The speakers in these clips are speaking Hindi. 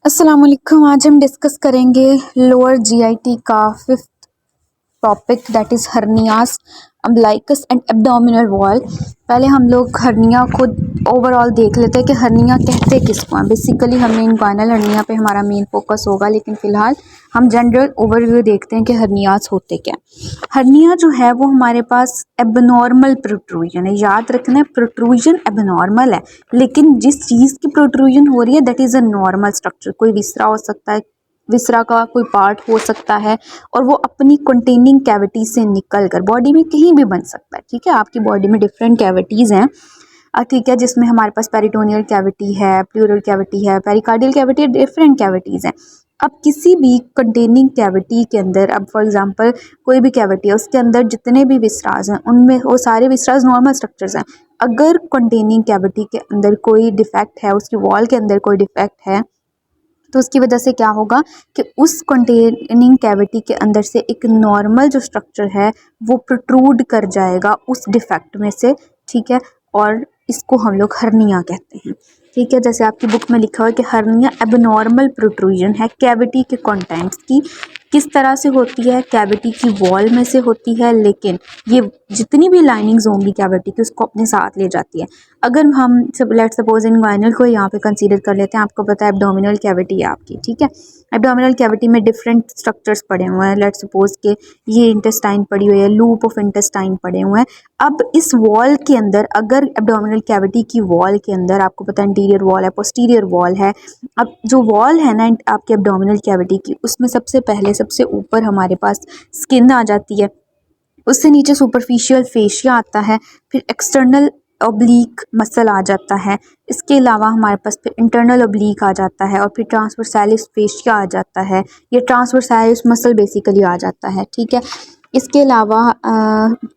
अस्सलाम वालेकुम। आज हम डिस्कस करेंगे लोअर जीआईटी का fifth topic that is hernias umbilicus and abdominal wall. पहले हम लोग हर्निया को ओवरऑल देख लेते हैं कि हर्निया कहते किसको हैं। बेसिकली हमें इंग्वाइनल हर्निया पे हमारा मेन फोकस होगा, लेकिन फ़िलहाल हम जनरल ओवरव्यू देखते हैं कि हर्नियास होते क्या। हर्निया जो है वो हमारे पास एबनॉर्मल प्रोट्रूजन है। याद रखना है, प्रोट्रूजन एबनॉर्मल है, लेकिन जिस चीज़ की प्रोट्रूजन हो रही है that is a normal structure. कोई विसरा हो सकता है, विसरा का कोई पार्ट हो सकता है, और वो अपनी कंटेनिंग कैविटी से निकल कर बॉडी में कहीं भी बन सकता है। ठीक है, आपकी बॉडी में डिफरेंट कैविटीज़ हैं, ठीक है, जिसमें हमारे पास पेरिटोनियल कैविटी है, प्लूरल कैविटी है, पेरिकार्डियल कैविटी है, डिफरेंट कैविटीज़ हैं। अब किसी भी कंटेनिंग कैविटी के अंदर, अब फॉर एग्जांपल कोई भी कैविटी है, उसके अंदर जितने भी विसराज हैं उनमें वो सारे विसराज नॉर्मल स्ट्रक्चर्स हैं। अगर कंटेनिंग कैविटी के अंदर कोई डिफेक्ट है, उसकी वॉल के अंदर कोई डिफेक्ट है, तो उसकी वजह से क्या होगा कि उस कंटेनिंग कैविटी के अंदर से एक नॉर्मल जो स्ट्रक्चर है वो प्रोट्रूड कर जाएगा उस डिफेक्ट में से। ठीक है, और इसको हम लोग हर्निया कहते हैं। ठीक है, जैसे आपकी बुक में लिखा हुआ है कि हर्निया एबनॉर्मल प्रोट्रूजन है कैविटी के कंटेंट्स की। किस तरह से होती है? कैविटी की वॉल में से होती है, लेकिन ये जितनी भी लाइनिंग्स होंगी कैविटी की उसको अपने साथ ले जाती है। अगर हम लेट्स सपोज इंग्वाइनल को यहाँ पे कंसीडर कर लेते हैं, आपको पता है एब्डोमिनल कैविटी है आपकी। ठीक है, एब्डोमिनल कैविटी में डिफरेंट स्ट्रक्चर्स पड़े हुए हैं। लेट्स सपोज के ये इंटेस्टाइन पड़ी हुई है, लूप ऑफ इंटेस्टाइन पड़े हुए हैं। अब इस वॉल के अंदर, अगर एब्डोमिनल कैविटी की वॉल के अंदर आपको पता है इंटीरियर वॉल है, पोस्टीरियर वॉल है। अब जो वॉल है ना आपके एब्डोमिनल कैविटी की, उसमें सबसे पहले सबसे ऊपर हमारे पास स्किन आ जाती है, उससे नीचे सुपरफिशियल फेशिया आता है, फिर एक्सटर्नल ओब्लीक मसल आ जाता है। इसके अलावा हमारे पास फिर इंटरनल ओब्लीक आ जाता है, और फिर ट्रांसवर्सैलिस फेशिया आ जाता है। ये ट्रांसवर्सैलिस मसल बेसिकली आ जाता है। ठीक है, इसके अलावा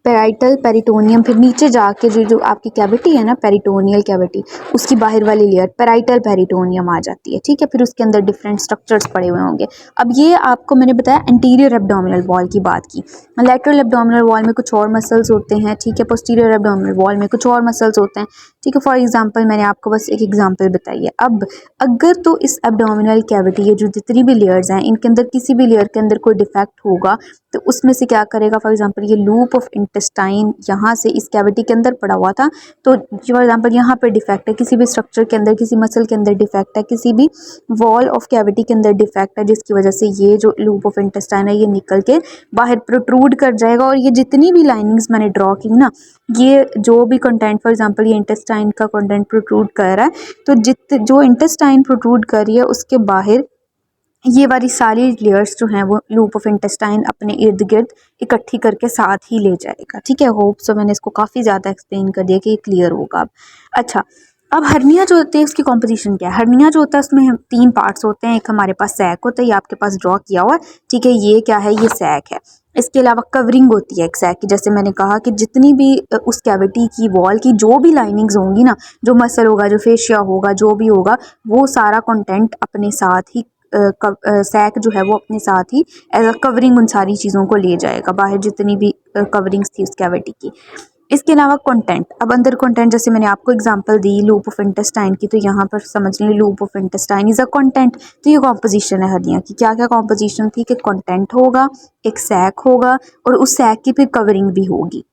पेराइटल पेरिटोनियम, फिर नीचे जाके जो आपकी कैविटी है ना पेरिटोनियल कैविटी, उसकी बाहर वाली लेयर पेराइटल पेरिटोनियम आ जाती है। ठीक है, फिर उसके अंदर डिफरेंट स्ट्रक्चर्स पड़े हुए होंगे। अब ये आपको मैंने बताया इंटीरियर एब्डोमिनल वॉल की बात की। लैटरल एब्डोमिनल वॉल में कुछ और मसल्स होते हैं। ठीक है, पोस्टीरियर एब्डोमिनल वॉल में कुछ और मसल्स होते हैं। ठीक है, फॉर एग्जांपल मैंने आपको बस एक एग्जांपल बताई है। अब अगर तो इस एब्डोमिनल कैविटी, ये जो जितनी भी लेयर्स हैं, इनके अंदर किसी भी लेयर के अंदर कोई डिफेक्ट होगा तो उसमें से क्या करेगा, फॉर एग्जांपल ये लूप ऑफ इंटेस्टाइन यहाँ से इस कैविटी के अंदर पड़ा हुआ था, तो फॉर एग्जांपल यहाँ पर डिफेक्ट है, किसी भी स्ट्रक्चर के अंदर, किसी मसल के अंदर डिफेक्ट है, किसी भी वॉल ऑफ कैविटी के अंदर डिफेक्ट है, जिसकी वजह से ये जो लूप ऑफ इंटेस्टाइन है ये निकल के बाहर प्रोट्रूड कर जाएगा। और ये जितनी भी लाइनिंग्स मैंने ड्रॉ की ना, ये जो भी कंटेंट, फॉर एग्जांपल ये इंटेस्टाइन का कंटेंट प्रोट्रूड कर रहा है, तो जो इंटेस्टाइन प्रोट्रूड कर रही है उसके बाहर ये वाली सारी लेयर्स जो हैं वो लूप ऑफ इंटेस्टाइन अपने इर्द गिर्द इकट्ठी करके साथ ही ले जाएगा। ठीक है, होप सो मैंने इसको काफ़ी ज़्यादा एक्सप्लेन कर दिया कि ये क्लियर होगा अब। अच्छा, अब हर्निया जो होती है उसकी कॉम्पोजिशन क्या है? हर्निया जो होता है उसमें 3 पार्ट्स होते हैं। एक हमारे पास सैक होता है, ये आपके पास ड्रॉ किया हुआ है। ठीक है, ये क्या है? ये सैक है। इसके अलावा कवरिंग होती है एक सैक की, जैसे मैंने कहा कि जितनी भी उस कैविटी की वॉल की जो भी लाइनिंग्स होंगी ना, जो मसल होगा, जो फेशिया होगा, जो भी होगा, वो सारा कंटेंट अपने साथ ही सैक जो है वो अपने साथ ही एज अ कवरिंग उन सारी चीज़ों को ले जाएगा बाहर, जितनी भी कवरिंग्स थी उस कैविटी की। इसके अलावा कंटेंट, अब अंदर कंटेंट, जैसे मैंने आपको example the loop of intestine की, तो यहाँ पर समझ लें loop of intestine is a content. तो ये कॉम्पोजिशन है हर्निया की। क्या क्या कॉम्पोजिशन थी कि कंटेंट होगा, एक सैक होगा, और उस सैक की फिर कवरिंग भी होगी।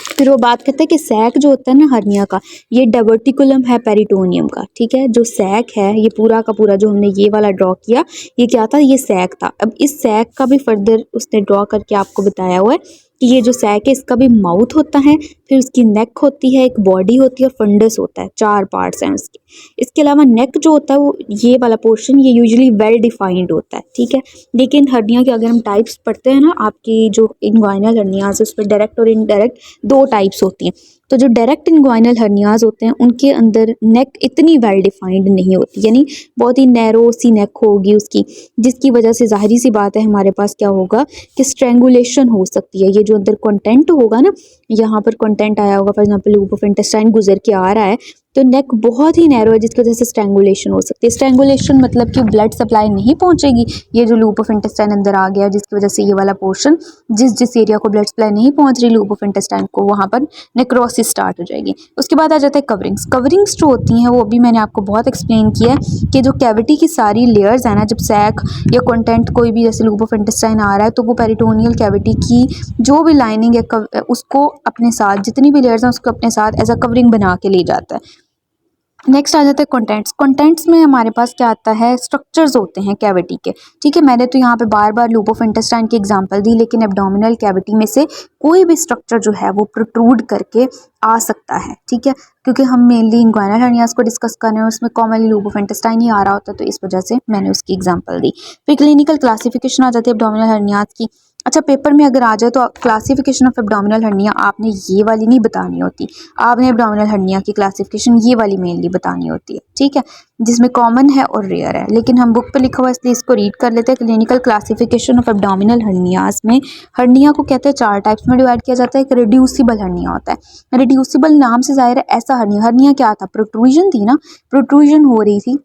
फिर वो बात करते हैं कि सैक जो होता है ना हर्निया का, ये डाइवर्टिकुलम है पेरिटोनियम का। ठीक है, जो सैक है ये पूरा का पूरा जो हमने ये वाला ड्रॉ किया, ये क्या था? ये सैक था। अब इस सैक का भी फर्दर उसने ड्रॉ करके आपको बताया हुआ है कि ये जो सैक है इसका भी माउथ होता है, फिर उसकी नेक होती है, एक बॉडी होती है, और फंडस होता है। 4 पार्ट्स हैं उसके। इसके अलावा नेक जो होता है वो ये वाला पोर्शन ये यूजुअली वेल डिफाइंड होता है। ठीक है, लेकिन हर्निया के अगर हम टाइप्स पढ़ते हैं ना, आपकी जो इंग्वाइनल हर्नियाज उस पर डायरेक्ट और इनडायरेक्ट 2 टाइप्स होती हैं। तो जो डायरेक्ट इंग्वाइनल हर्नियाज होते हैं उनके अंदर नेक इतनी वेल डिफाइंड नहीं होती, यानी बहुत ही नैरो सी नेक होगी उसकी, जिसकी वजह से जाहिर सी बात है हमारे पास क्या होगा कि स्ट्रेंगुलेशन हो सकती है। ये जो अंदर कंटेंट होगा ना, यहाँ पर कंटेंट आया होगा, for example loop of intestine गुजर के आ रहा है, तो नेक बहुत ही नैरो है जिसकी वजह से स्ट्रैंगुलेशन हो सकती है। स्ट्रैंगुलेशन मतलब कि ब्लड सप्लाई नहीं पहुंचेगी, ये जो लूप ऑफ इंटेस्टाइन अंदर आ गया जिसकी वजह से ये वाला पोर्शन जिस एरिया को ब्लड सप्लाई नहीं पहुंच रही लूप ऑफ इंटेस्टाइन को, वहाँ पर नेक्रोसिस स्टार्ट हो जाएगी। उसके बाद आ जाता है कवरिंग्स। कवरिंग्स जो होती हैं वो अभी मैंने आपको बहुत एक्सप्लेन किया है कि जो कैविटी की सारी लेयर्स है ना, जब सैक या कंटेंट कोई भी जैसे लूप ऑफ इंटेस्टाइन आ रहा है तो वो पेरिटोनियल कैविटी की जो भी लाइनिंग है उसको अपने साथ, जितनी भी लेयर्स हैं उसको अपने साथ एज अ कवरिंग बना के ले जाता है। नेक्स्ट आ जाता है कंटेंट्स। कंटेंट्स में हमारे पास क्या आता है, स्ट्रक्चर्स होते हैं कैविटी के। ठीक है, मैंने तो यहाँ पे बार बार लूप ऑफ इंटेस्टाइन की एग्जांपल दी, लेकिन एब्डोमिनल कैविटी में से कोई भी स्ट्रक्चर जो है वो प्रोट्रूड करके आ सकता है। ठीक है, क्योंकि हम मेनली इंग्वाइनल हर्नियास को डिस्कस कर रहे हैं, उसमें कॉमनली लूप ऑफ इंटेस्टाइन ही आ रहा होता है, तो इस वजह से मैंने उसकी एग्जाम्पल दी। फिर क्लिनिकल क्लासिफिकेशन आ जाती है एब्डोमिनल हर्नियास की। अच्छा, पेपर में अगर आ जाए तो क्लासिफिकेशन ऑफ एब्डोमिनल हर्निया आपने ये वाली नहीं बतानी होती, आपने एब्डोमिनल हर्निया की क्लासिफिकेशन ये वाली मेनली बतानी होती है। ठीक है, जिसमें कॉमन है और रेयर है, लेकिन हम बुक पे लिखा हुआ इसलिए इसको रीड कर लेते हैं। Clinical classification of abdominal hernias में हर्निया को कहते हैं 4 टाइप्स में डिवाइड किया जाता है। एक रिड्यूसिबल हर्निया होता है। रिड्यूसिबल नाम से जाहिर है ऐसा हर्निया, हर्निया क्या था, प्रोट्रूजन थी ना, प्रोट्रूजन हो रही थी।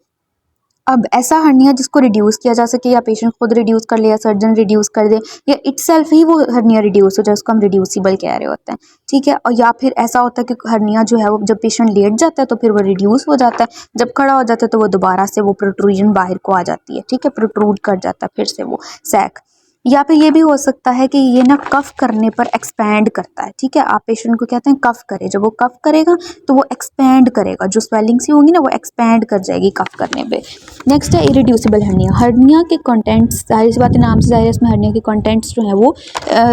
अब ऐसा हर्निया जिसको रिड्यूस किया जा सके, या पेशेंट खुद रिड्यूस कर ले या सर्जन रिड्यूस कर दे, या इटसेल्फ ही वो हर्निया रिड्यूस हो जाए, उसको हम रिड्यूसिबल कह रहे होते हैं। ठीक है, और या फिर ऐसा होता है कि हर्निया जो है वो जब पेशेंट लेट जाता है तो फिर वो रिड्यूस हो जाता है, जब खड़ा हो जाता है तो वो दोबारा से वो प्रोट्रूजन बाहर को आ जाती है। ठीक है, प्रोट्रूड कर जाता है फिर से वो सैक। या फिर ये भी हो सकता है कि ये ना कफ करने पर एक्सपैंड करता है। ठीक है, आप पेशेंट को कहते हैं कफ करे, जब वो कफ करेगा तो वो एक्सपैंड करेगा, जो स्वेलिंग सी होगी ना वो एक्सपैंड कर जाएगी कफ करने पे। नेक्स्ट है इरिड्यूसिबल हर्निया। हर्निया के कंटेंट्स, जाहिर सी बात है नाम से जाहिर है, इसमें हर्निया के कंटेंट्स जो है वो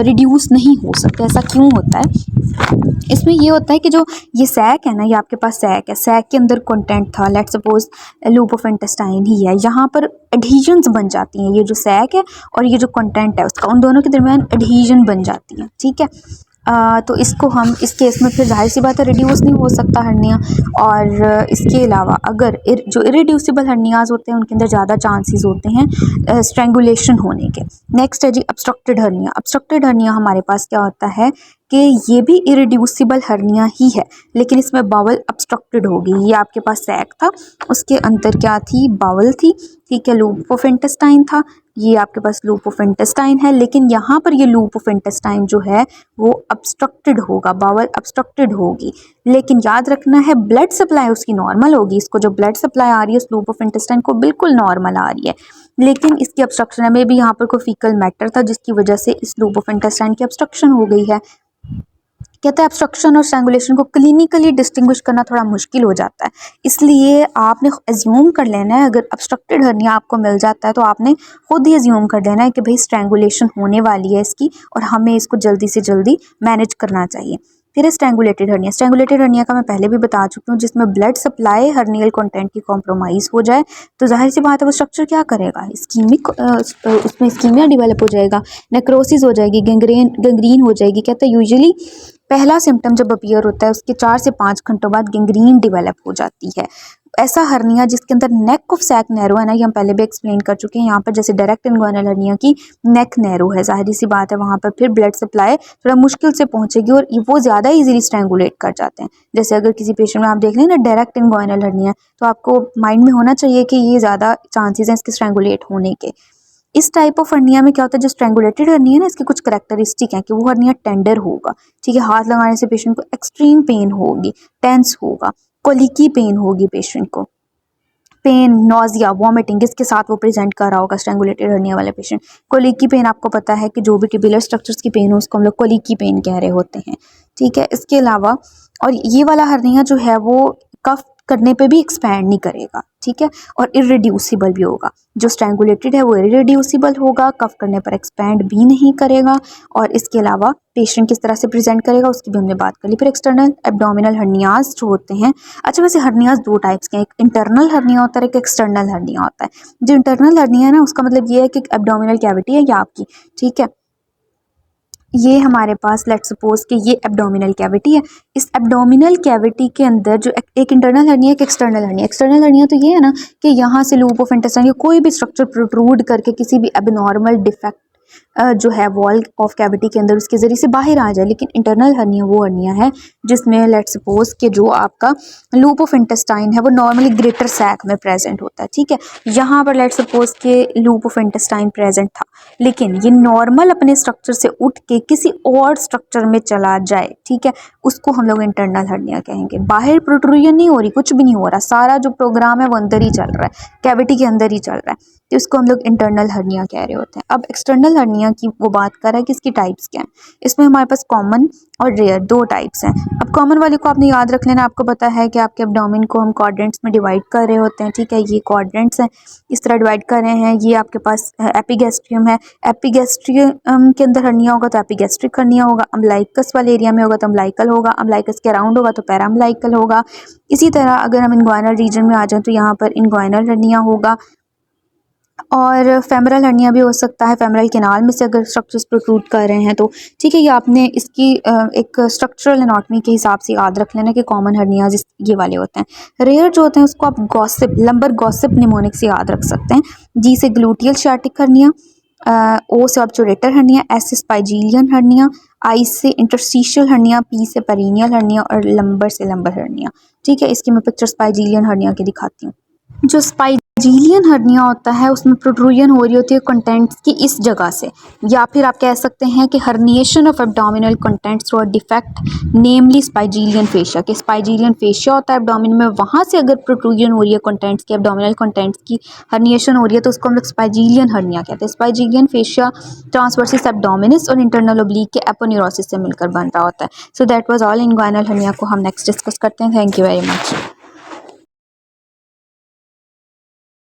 रिड्यूस नहीं हो सकते। ऐसा क्यों होता है? इसमें ये होता है कि जो ये सैक है ना, ये आपके पास सैक है, सैक के अंदर कंटेंट था, let's suppose loop of intestine ही है, यहाँ पर एडहीजन्स बन जाती हैं। ये जो सैक है और ये जो कंटेंट है उसका, उन दोनों के दरमियान एडहीजन बन जाती है। ठीक है, तो इसको हम इस केस में फिर जाहिर सी बात है रिड्यूस नहीं हो सकता हर्निया। और इसके अलावा अगर जो इरिड्यूसिबल हर्नियाज होते हैं उनके अंदर ज़्यादा चांसेस होते हैं स्ट्रेंगुलेशन होने के। नेक्स्ट है जी ऑब्स्ट्रक्टेड हर्निया। ऑब्स्ट्रक्टेड हर्निया हमारे पास क्या होता है कि ये भी इरिड्यूसिबल हर्निया ही है, लेकिन इसमें बावल ऑब्स्ट्रक्टेड होगी। ये आपके पास सैक था, उसके अंदर क्या थी, बावल थी। ठीक है, लूप ऑफ इंटेस्टाइन था, ये आपके पास लूप ऑफ इंटेस्टाइन है, लेकिन यहाँ पर ये लूप ऑफ इंटेस्टाइन जो है वो ऑब्स्ट्रक्टेड होगा, बावल ऑब्स्ट्रक्टेड होगी। लेकिन याद रखना है ब्लड सप्लाई उसकी नॉर्मल होगी, इसको जो ब्लड सप्लाई आ रही है इस लूप ऑफ इंटेस्टाइन को बिल्कुल नॉर्मल आ रही है, लेकिन इसकी ऑब्स्ट्रक्शन में भी यहाँ पर कोई फीकल मैटर था जिसकी वजह से इस लूप ऑफ इंटेस्टाइन की ऑब्स्ट्रक्शन हो गई है। कहते हैं ऑब्स्ट्रक्शन और स्ट्रैंगुलेशन को क्लिनिकली डिस्टिंग्विश करना थोड़ा मुश्किल हो जाता है, इसलिए आपने एज्यूम कर लेना है, अगर ऑब्स्ट्रक्टेड हर्निया आपको मिल जाता है तो आपने खुद ही एज्यूम कर लेना है कि भाई स्ट्रैंगुलेशन होने वाली है इसकी और हमें इसको जल्दी से जल्दी मैनेज करना चाहिए। फिर है स्ट्रैंगुलेटेड हर्निया। स्ट्रैंगुलेटेड हर्निया का मैं पहले भी बता चुकी हूँ, जिसमें ब्लड सप्लाई हर्नियल कंटेंट की कॉम्प्रोमाइज़ हो जाए तो जाहिर सी बात है वो स्ट्रक्चर क्या करेगा, इस्कीमिक, उसमें इस्कीमिया डेवलप हो जाएगा, नेक्रोसिस हो जाएगी, गैंग्रीन हो जाएगी। कहते हैं यूजुअली पहला सिम्टम जब अपीयर होता है उसके 4 से 5 घंटों बाद गैंग्रीन डेवलप हो जाती है। ऐसा हर्निया जिसके अंदर नेक ऑफ सैक नैरो है ना, ये हम पहले भी एक्सप्लेन कर चुके हैं। यहाँ पर जैसे डायरेक्ट इनग्वाइनल हर्निया की नेक नैरो है, जाहिर सी बात है वहाँ पर फिर ब्लड सप्लाई थोड़ा मुश्किल से पहुँचेगी और वो ज़्यादा इजीली स्ट्रैंगुलेट कर जाते हैं। जैसे अगर किसी पेशेंट में आप देख लें ना डायरेक्ट इनग्वाइनल हर्निया, तो आपको माइंड में होना चाहिए कि ये ज़्यादा चांसेस हैं इसके स्ट्रैंगुलेट होने के। इस टाइप ऑफ हर्निया में क्या होता है, जो स्ट्रैंगुलेटेड हर्निया है ना, इसकी कुछ करैक्टरिस्टिक है कि वो हर्निया टेंडर होगा। ठीक है, हाथ लगाने से पेशेंट को एक्सट्रीम पेन होगी, टेंस होगा, कोलिकी पेन होगी पेशेंट को, पेन, नोजिया, वॉमिटिंग इसके साथ वो प्रेजेंट कर रहा होगा स्ट्रैंगुलेटेड हर्निया वाले पेशेंट। कोलिकी पेन आपको पता है कि जो भी ट्यूबुलर स्ट्रक्चर्स की पेन हो उसको हम लोग कोलिकी पेन कह रहे होते हैं। ठीक है, इसके अलावा और ये वाला हर्निया जो है वो कफ करने पे भी एक्सपैंड नहीं करेगा। ठीक है, और इरिड्यूसिबल भी होगा। जो स्ट्रैंगुलेटेड है वो इरिड्यूसिबल होगा, कफ करने पर एक्सपैंड भी नहीं करेगा। और इसके अलावा पेशेंट किस तरह से प्रेजेंट करेगा उसकी भी हमने बात कर ली। फिर एक्सटर्नल एब्डोमिनल हर्नियाज जो होते हैं, अच्छा वैसे हर्नियाज 2 टाइप्स के हैं, एक इंटरनल हर्निया होता है, एक एक्सटर्नल हर्निया होता है। जो इंटरनल हर्निया है ना, उसका मतलब ये है कि एब्डोमिनल कैविटी है या आपकी, ठीक है, ये हमारे पास लेट्स सपोज कि ये एब्डोमिनल कैविटी है। इस एब्डोमिनल कैविटी के अंदर जो एक इंटरनल हर्निया, एक एक्सटर्नल हर्निया। एक्सटर्नल हर्निया तो ये है ना कि यहाँ से लूप ऑफ इंटेस्टाइन कोई भी स्ट्रक्चर प्रोट्रूड करके किसी भी एबनॉर्मल डिफेक्ट जो है वॉल ऑफ कैविटी के अंदर उसके ज़रिए से बाहर आ जाए। लेकिन इंटरनल हर्निया वो हर्निया है जिसमें लेट्स सपोज कि जो आपका लूप ऑफ इंटेस्टाइन है वो नॉर्मली ग्रेटर सैक में प्रेजेंट होता है, ठीक है। यहाँ पर लेट्स सपोज के लूप ऑफ इंटेस्टाइन प्रेजेंट था, लेकिन ये नॉर्मल अपने स्ट्रक्चर से उठ के किसी और स्ट्रक्चर में चला जाए, ठीक है, उसको हम लोग इंटरनल हर्निया कहेंगे। बाहर प्रोट्रूजन नहीं हो रही, कुछ भी नहीं हो रहा, सारा जो प्रोग्राम है वो अंदर ही चल रहा है, कैविटी के अंदर ही चल रहा है, तो इसको हम लोग इंटरनल हर्निया कह रहे होते हैं। अब एक्सटर्नल हर्निया की वो बात कर रहा है कि इसकी टाइप्स क्या हैं। इसमें हमारे पास कॉमन और रेयर दो टाइप्स हैं। अब कॉमन वाले को आपने याद रख लेना, आपको पता है कि आपके एब्डोमेन को हम क्वाड्रेंट्स में डिवाइड कर रहे होते हैं, ठीक है, ये क्वाड्रेंट्स हैं, इस तरह डिवाइड कर रहे हैं। ये आपके पास एपिगैस्ट्रियम है, एपिगैस्ट्रियम के अंदर हर्निया होगा तो एपिगैस्ट्रिक हर्निया होगा, अम्बलाइकस वाले एरिया में होगा तो अम्बलाइकल होगा, अम्बलाइकस के अराउंड होगा तो पैराम्बलाइकल होगा। इसी तरह अगर हम इन्ग्वाइनल रीजन में आ जाएं तो यहाँ पर इन्ग्वाइनल हर्निया होगा, और फेमरल हर्निया भी हो सकता है, फेमरल कैनाल में से अगर स्ट्रक्चर्स प्रोट्रूड कर रहे हैं तो, ठीक है। ये आपने इसकी एक स्ट्रक्चरल एनाटॉमी के हिसाब से याद रख लेना कि कॉमन हर्निया ये वाले होते हैं। रेयर जो होते हैं उसको आप गॉसिप, लंबर गॉसिप निमोनिक से याद रख सकते हैं। जी से ग्लूटियल शार्टिक हर्निया, ओ से ऑब्चुरेटर हर्निया, एस से स्पाइजीलियन हर्निया, आई से इंटरस्टिशियल हर्निया, पी से पेरिनियल हर्निया और लंबर से लंबर हर्निया, ठीक है। इसकी मैं पिक्चर स्पाइजीलियन हर्निया की दिखाती हूँ। जो स्पाइजीलियन हर्निया होता है उसमें प्रोट्रूजन हो रही होती है कंटेंट्स की इस जगह से, या फिर आप कह सकते हैं कि herniation of abdominal contents through a defect namely Spigelian fascia, कि स्पाइजीलियन फेशिया होता है एब्डोमिन में, वहाँ से अगर प्रोट्रूजन हो रही है कंटेंट्स की, एब्डोमिनल कंटेंट्स की हर्निएशन हो रही है तो उसको हम लोग स्पाइजीलियन हर्निया कहते हैं। स्पाइजीलियन फेशिया ट्रांसवर्सिस एब्डोमिनिस और इंटरनल ओब्लिक के एपोन्यूरोसिस से मिलकर बन रहा होता है। So that was all. Inguinal hernia को हम नेक्स्ट डिस्कस करते हैं। Thank you very much.